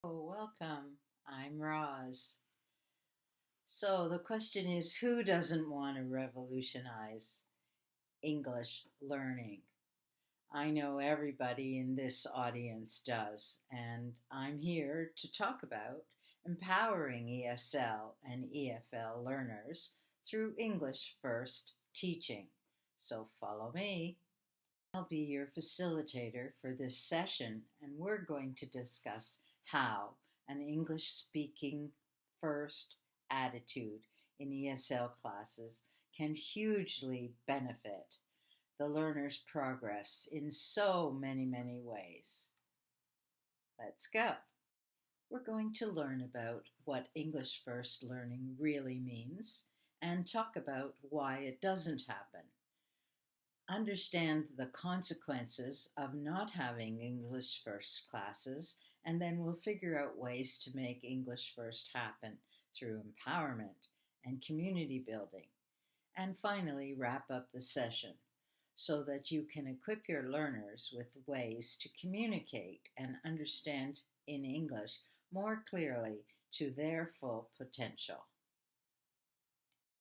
Oh, welcome. I'm Roz. So the question is, who doesn't want to revolutionize English learning? I know everybody in this audience does, and I'm here to talk about empowering ESL and EFL learners through English first teaching. So follow me. I'll be your facilitator for this session, and we're going to discuss how an English speaking first attitude in ESL classes can hugely benefit the learner's progress in so many ways. Let's go. We're going to learn about what English first learning really means and talk about why it doesn't happen. Understand the consequences of not having English first classes, and then we'll figure out ways to make English first happen through empowerment and community building. And finally, wrap up the session so that you can equip your learners with ways to communicate and understand in English more clearly to their full potential.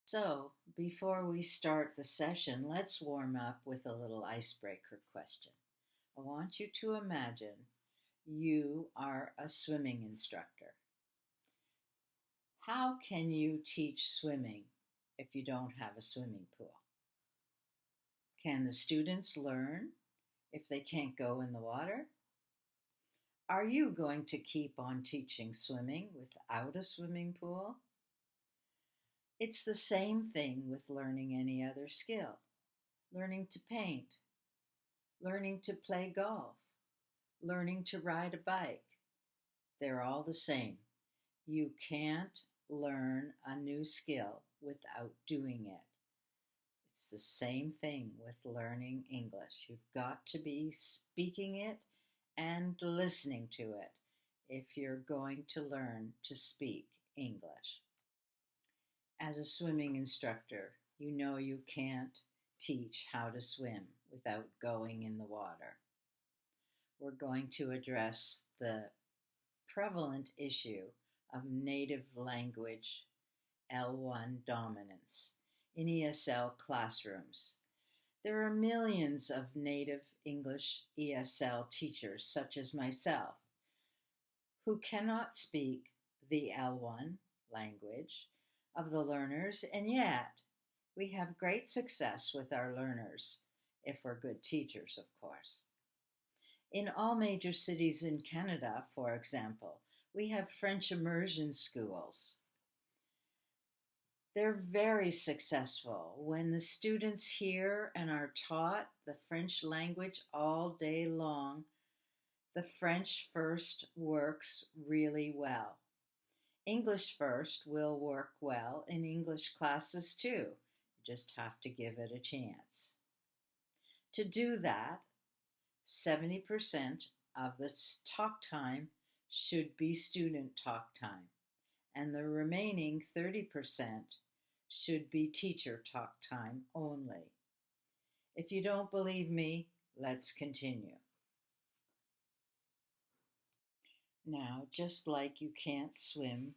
So, before we start the session, let's warm up with a little icebreaker question. I want you to imagine you are a swimming instructor. How can you teach swimming if you don't have a swimming pool? Can the students learn if they can't go in the water? Are you going to keep on teaching swimming without a swimming pool? It's the same thing with learning any other skill. Learning to paint, learning to play golf, learning to ride a bike. They're all the same. You can't learn a new skill without doing it. It's the same thing with learning English. You've got to be speaking it and listening to it if you're going to learn to speak English. As a swimming instructor, you know you can't teach how to swim without going in the water. We're going to address the prevalent issue of native language L1 dominance in ESL classrooms. There are millions of native English ESL teachers, such as myself, who cannot speak the L1 language of the learners, and yet we have great success with our learners if we're good teachers, of course. In all major cities in Canada, for example, we have French immersion schools. They're very successful when the students hear and are taught the French language all day long. The French first works really well. English first will work well in English classes too. You just have to give it a chance. To do that, 70% of the talk time should be student talk time, and the remaining 30% should be teacher talk time only. If you don't believe me, let's continue. Now, just like you can't swim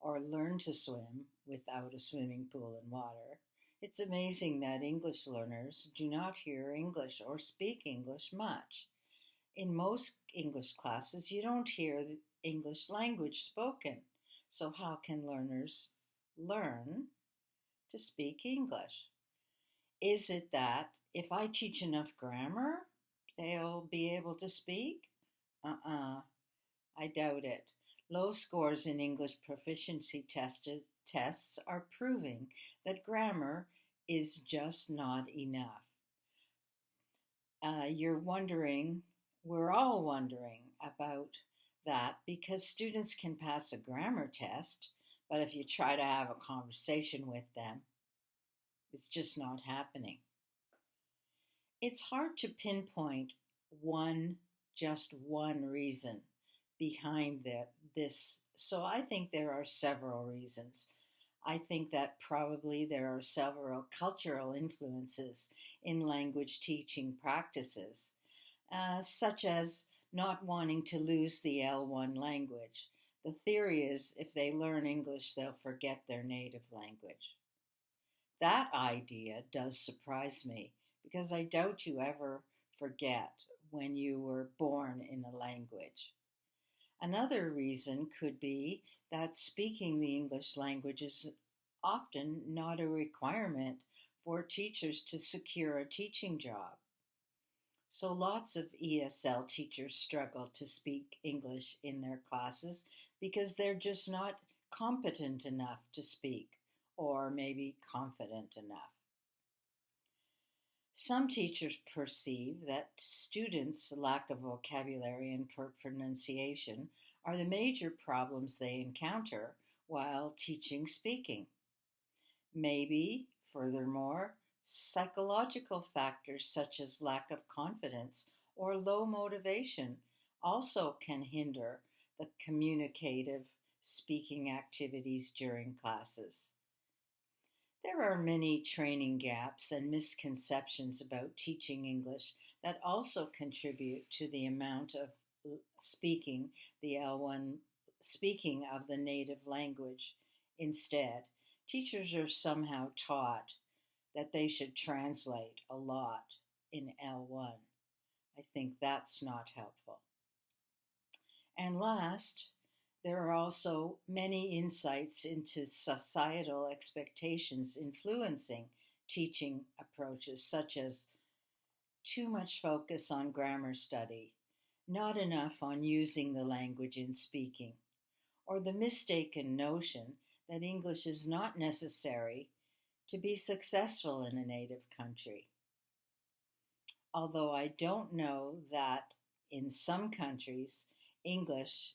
or learn to swim without a swimming pool and water, it's amazing that English learners do not hear English or speak English much. In most English classes, you don't hear the English language spoken. So how can learners learn to speak English? Is it that if I teach enough grammar, they'll be able to speak? I doubt it. Low scores in English proficiency tests are proving that grammar is just not enough. We're all wondering about that because students can pass a grammar test, but if you try to have a conversation with them, it's just not happening. It's hard to pinpoint just one reason behind this. So I think there are several reasons. I think that probably there are several cultural influences in language teaching practices, such as not wanting to lose the L1 language. The theory is if they learn English, they'll forget their native language. That idea does surprise me because I doubt you ever forget when you were born in a language. Another reason could be that speaking the English language is often not a requirement for teachers to secure a teaching job. So lots of ESL teachers struggle to speak English in their classes because they're just not competent enough to speak, or maybe confident enough. Some teachers perceive that students' lack of vocabulary and pronunciation are the major problems they encounter while teaching speaking. Maybe, furthermore, psychological factors such as lack of confidence or low motivation also can hinder the communicative speaking activities during classes. There are many training gaps and misconceptions about teaching English that also contribute to the amount of speaking the L1 speaking of the native language. Instead, teachers are somehow taught that they should translate a lot in L1. I think that's not helpful. And last, there are also many insights into societal expectations influencing teaching approaches, such as too much focus on grammar study, not enough on using the language in speaking, or the mistaken notion that English is not necessary to be successful in a native country. Although I don't know that in some countries, English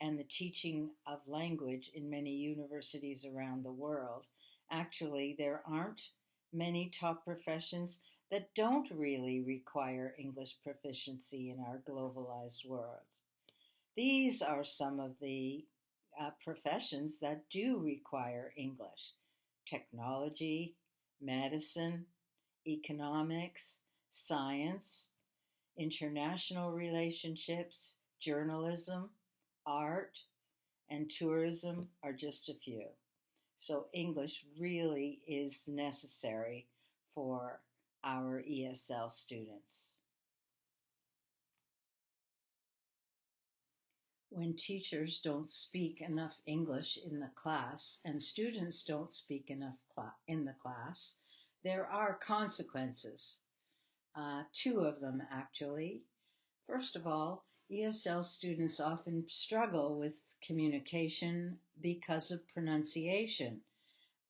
and the teaching of language in many universities around the world, actually there aren't many top professions that don't really require English proficiency in our globalized world. These are some of the professions that do require English: technology, medicine, economics, science, international relationships, journalism, art, and tourism are just a few. So English really is necessary for our ESL students. When teachers don't speak enough English in the class and students don't speak enough in the class, there are consequences. Two of them, actually. First of all, ESL students often struggle with communication because of pronunciation.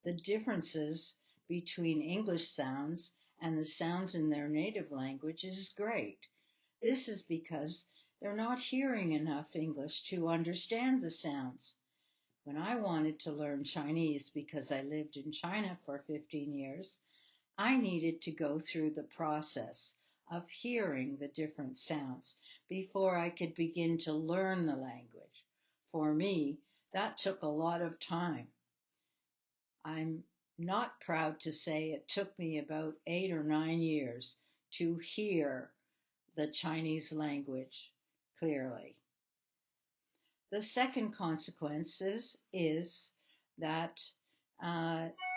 The differences between English sounds and the sounds in their native language is great. This is because they're not hearing enough English to understand the sounds. When I wanted to learn Chinese because I lived in China for 15 years, I needed to go through the process of hearing the different sounds before I could begin to learn the language. For me, that took a lot of time. I'm not proud to say it took me about 8 or 9 years to hear the Chinese language clearly. The second consequence is that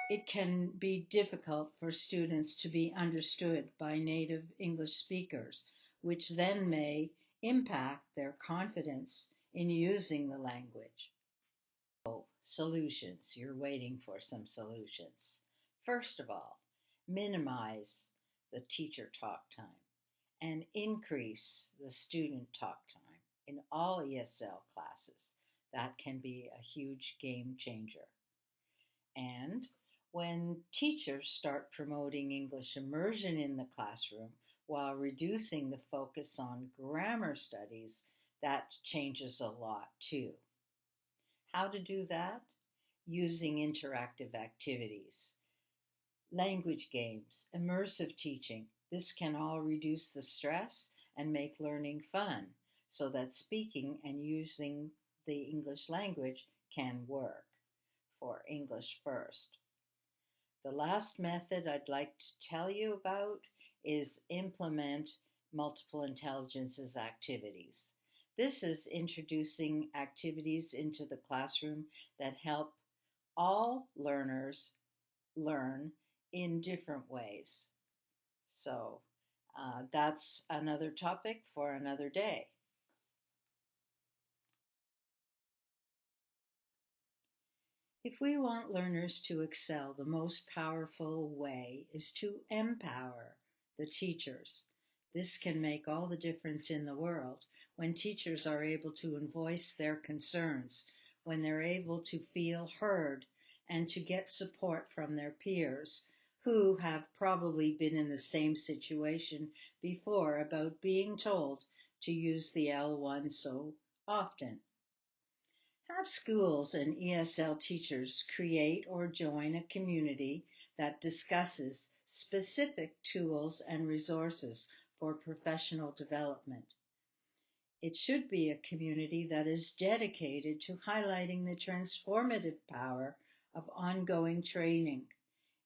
it can be difficult for students to be understood by native English speakers, which then may impact their confidence in using the language. So, solutions. You're waiting for some solutions. First of all, minimize the teacher talk time and increase the student talk time in all ESL classes. That can be a huge game changer. And when teachers start promoting English immersion in the classroom while reducing the focus on grammar studies, that changes a lot too. How to do that? Using interactive activities, language games, immersive teaching. This can all reduce the stress and make learning fun so that speaking and using the English language can work for English first. The last method I'd like to tell you about is implement multiple intelligences activities. This is introducing activities into the classroom that help all learners learn in different ways. So that's another topic for another day. If we want learners to excel, the most powerful way is to empower the teachers. This can make all the difference in the world when teachers are able to voice their concerns, when they're able to feel heard and to get support from their peers who have probably been in the same situation before about being told to use the L1 so often. Have schools and ESL teachers create or join a community that discusses specific tools and resources for professional development. It should be a community that is dedicated to highlighting the transformative power of ongoing training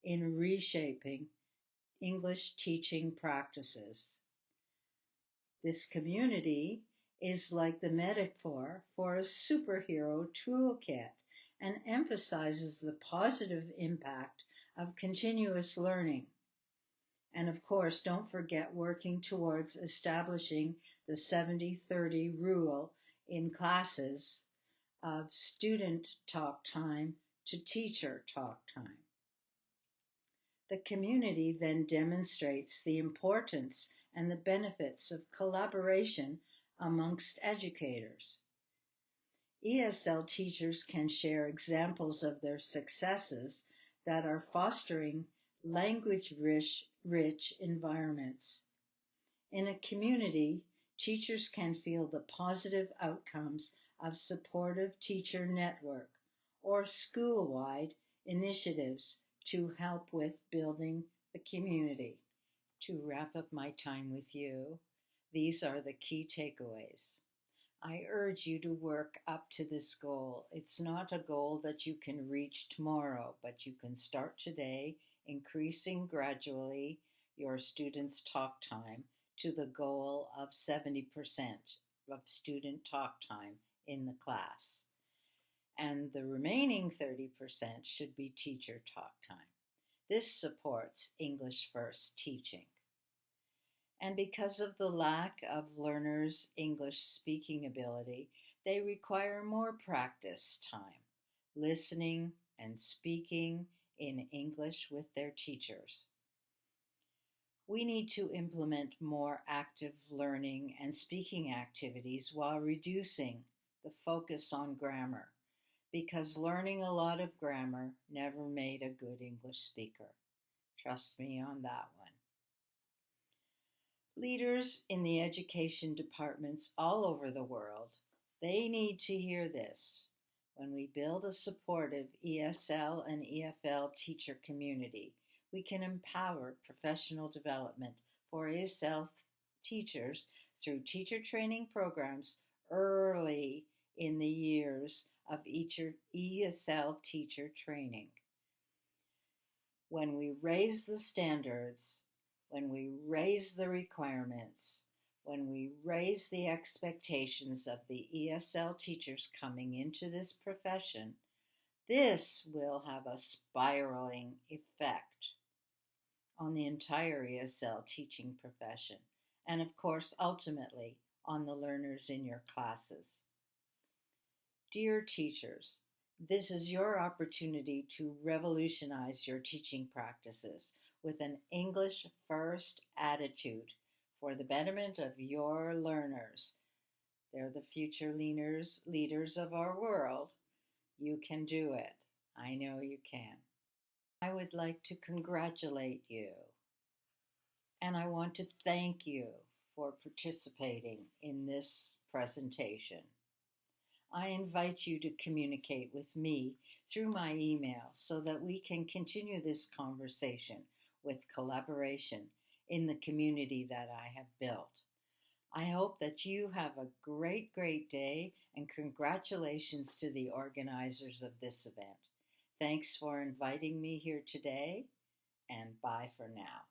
in reshaping English teaching practices. This community is like the metaphor for a superhero toolkit and emphasizes the positive impact of continuous learning. And of course, don't forget working towards establishing the 70-30 rule in classes of student talk time to teacher talk time. The community then demonstrates the importance and the benefits of collaboration amongst educators. ESL teachers can share examples of their successes that are fostering language-rich environments. In a community, teachers can feel the positive outcomes of supportive teacher network or school-wide initiatives to help with building the community. To wrap up my time with you, these are the key takeaways. I urge you to work up to this goal. It's not a goal that you can reach tomorrow, but you can start today, increasing gradually your students' talk time to the goal of 70% of student talk time in the class. And the remaining 30% should be teacher talk time. This supports English first teaching. And because of the lack of learners' English speaking ability, they require more practice time, listening and speaking in English with their teachers. We need to implement more active learning and speaking activities while reducing the focus on grammar, because learning a lot of grammar never made a good English speaker. Trust me on that one. Leaders in the education departments all over the world, they need to hear this. When we build a supportive ESL and EFL teacher community, we can empower professional development for ESL teachers through teacher training programs early in the years of ESL teacher training. When we raise the standards, when we raise the requirements, when we raise the expectations of the ESL teachers coming into this profession, this will have a spiraling effect on the entire ESL teaching profession, and of course, ultimately, on the learners in your classes. Dear teachers, this is your opportunity to revolutionize your teaching practices with an English first attitude for the betterment of your learners. They're the future leaders of our world. You can do it. I know you can. I would like to congratulate you, and I want to thank you for participating in this presentation. I invite you to communicate with me through my email so that we can continue this conversation with collaboration in the community that I have built. I hope that you have a great, great day, and congratulations to the organizers of this event. Thanks for inviting me here today, and bye for now.